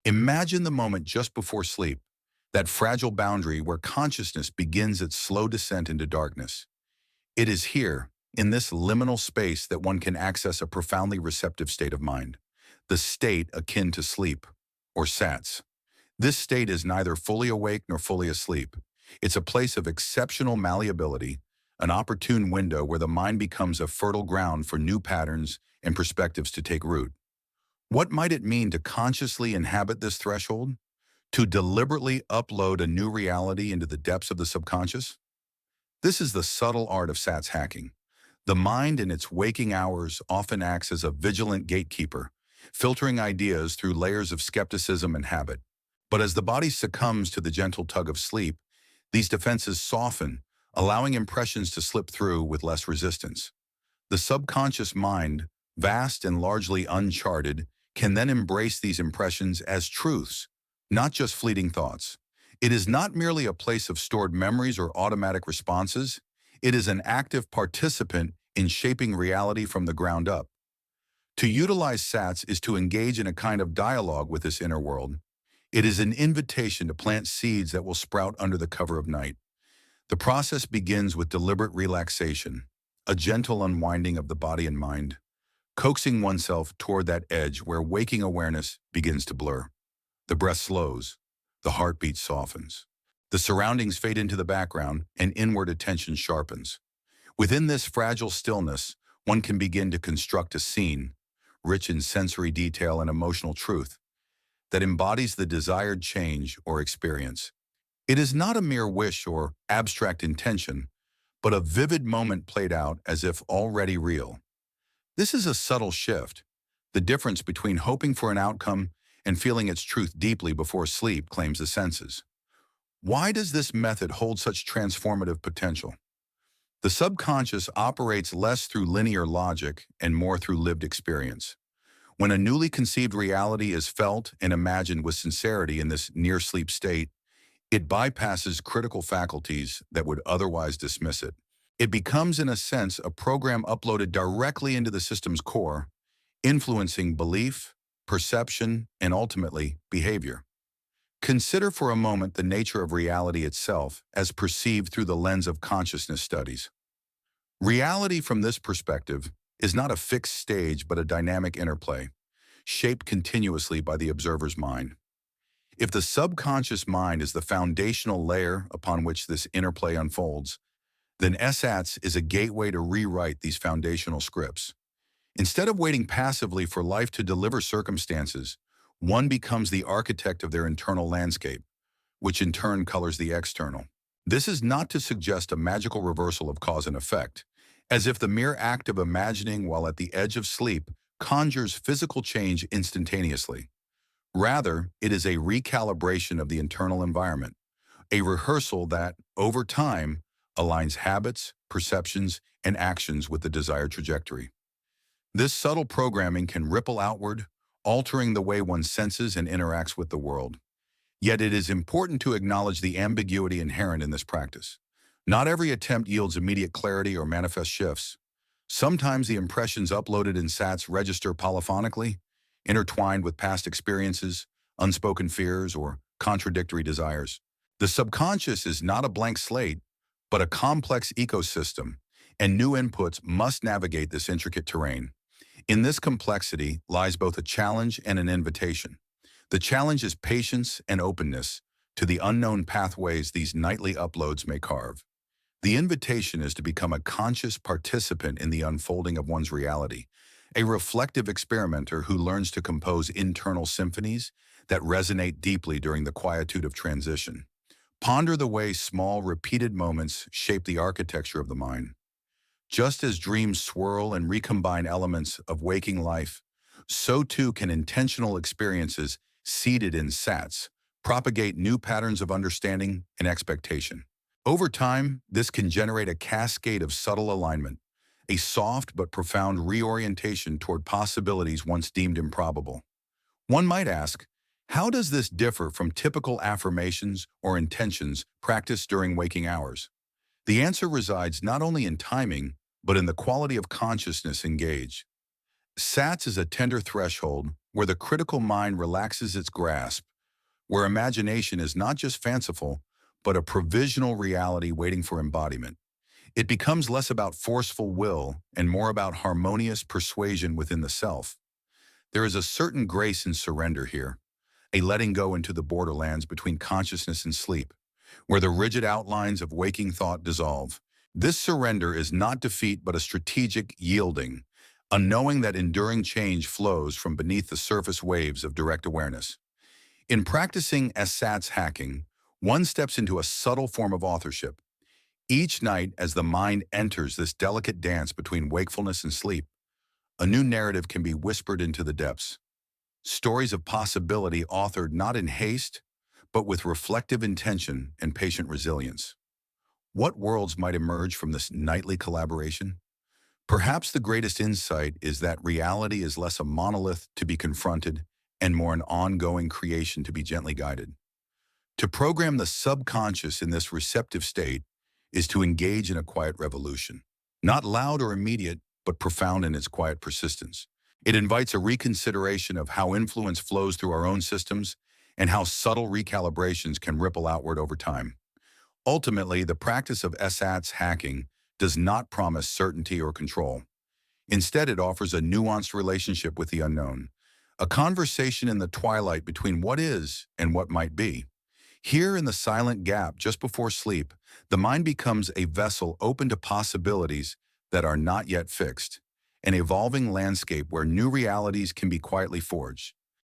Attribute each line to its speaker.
Speaker 1: Imagine the moment just before sleep, that fragile boundary where consciousness begins its slow descent into darkness. It is here, in this liminal space, that one can access a profoundly receptive state of mind, the state akin to sleep, or SATS. This state is neither fully awake nor fully asleep. It's a place of exceptional malleability, an opportune window where the mind becomes a fertile ground for new patterns and perspectives to take root. What might it mean to consciously inhabit this threshold? To deliberately upload a new reality into the depths of the subconscious? This is the subtle art of SATS hacking. The mind in its waking hours often acts as a vigilant gatekeeper, filtering ideas through layers of skepticism and habit. But as the body succumbs to the gentle tug of sleep, these defenses soften, allowing impressions to slip through with less resistance. The subconscious mind, vast and largely uncharted, can then embrace these impressions as truths, not just fleeting thoughts. It is not merely a place of stored memories or automatic responses. It is an active participant in shaping reality from the ground up. To utilize SATS is to engage in a kind of dialogue with this inner world. It is an invitation to plant seeds that will sprout under the cover of night. The process begins with deliberate relaxation, a gentle unwinding of the body and mind, coaxing oneself toward that edge where waking awareness begins to blur. The breath slows, the heartbeat softens. The surroundings fade into the background and inward attention sharpens. Within this fragile stillness, one can begin to construct a scene, rich in sensory detail and emotional truth, that embodies the desired change or experience. It is not a mere wish or abstract intention, but a vivid moment played out as if already real. This is a subtle shift. The difference between hoping for an outcome and feeling its truth deeply before sleep claims the senses. Why does this method hold such transformative potential? The subconscious operates less through linear logic and more through lived experience. When a newly conceived reality is felt and imagined with sincerity in this near-sleep state, it bypasses critical faculties that would otherwise dismiss it. It becomes, in a sense, a program uploaded directly into the system's core, influencing belief, perception, and ultimately, behavior. Consider for a moment the nature of reality itself as perceived through the lens of consciousness studies. Reality from this perspective is not a fixed stage but a dynamic interplay, shaped continuously by the observer's mind. If the subconscious mind is the foundational layer upon which this interplay unfolds, then SATS is a gateway to rewrite these foundational scripts. Instead of waiting passively for life to deliver circumstances, one becomes the architect of their internal landscape, which in turn colors the external. This is not to suggest a magical reversal of cause and effect, as if the mere act of imagining while at the edge of sleep conjures physical change instantaneously. Rather, it is a recalibration of the internal environment, a rehearsal that, over time, aligns habits, perceptions, and actions with the desired trajectory. This subtle programming can ripple outward, altering the way one senses and interacts with the world. Yet it is important to acknowledge the ambiguity inherent in this practice. Not every attempt yields immediate clarity or manifest shifts. Sometimes the impressions uploaded in SATS register polyphonically, intertwined with past experiences, unspoken fears, or contradictory desires. The subconscious is not a blank slate, but a complex ecosystem, and new inputs must navigate this intricate terrain. In this complexity lies both a challenge and an invitation. The challenge is patience and openness to the unknown pathways these nightly uploads may carve. The invitation is to become a conscious participant in the unfolding of one's reality, a reflective experimenter who learns to compose internal symphonies that resonate deeply during the quietude of transition. Ponder the way small, repeated moments shape the architecture of the mind. Just as dreams swirl and recombine elements of waking life, so too can intentional experiences seated in SATS propagate new patterns of understanding and expectation. Over time, this can generate a cascade of subtle alignment, a soft but profound reorientation toward possibilities once deemed improbable. One might ask, how does this differ from typical affirmations or intentions practiced during waking hours? The answer resides not only in timing, but in the quality of consciousness engaged. SATS is a tender threshold where the critical mind relaxes its grasp, where imagination is not just fanciful, but a provisional reality waiting for embodiment. It becomes less about forceful will and more about harmonious persuasion within the self. There is a certain grace and surrender here, a letting go into the borderlands between consciousness and sleep, where the rigid outlines of waking thought dissolve. This surrender is not defeat but a strategic yielding, a knowing that enduring change flows from beneath the surface waves of direct awareness. In practicing SATS hacking, one steps into a subtle form of authorship. Each night, as the mind enters this delicate dance between wakefulness and sleep, a new narrative can be whispered into the depths. Stories of possibility authored not in haste, but with reflective intention and patient resilience. What worlds might emerge from this nightly collaboration? Perhaps the greatest insight is that reality is less a monolith to be confronted and more an ongoing creation to be gently guided. To program the subconscious in this receptive state is to engage in a quiet revolution, not loud or immediate, but profound in its quiet persistence. It invites a reconsideration of how influence flows through our own systems and how subtle recalibrations can ripple outward over time. Ultimately, the practice of SATS hacking does not promise certainty or control. Instead, it offers a nuanced relationship with the unknown, a conversation in the twilight between what is and what might be. Here in the silent gap just before sleep, the mind becomes a vessel open to possibilities that are not yet fixed, an evolving landscape where new realities can be quietly forged.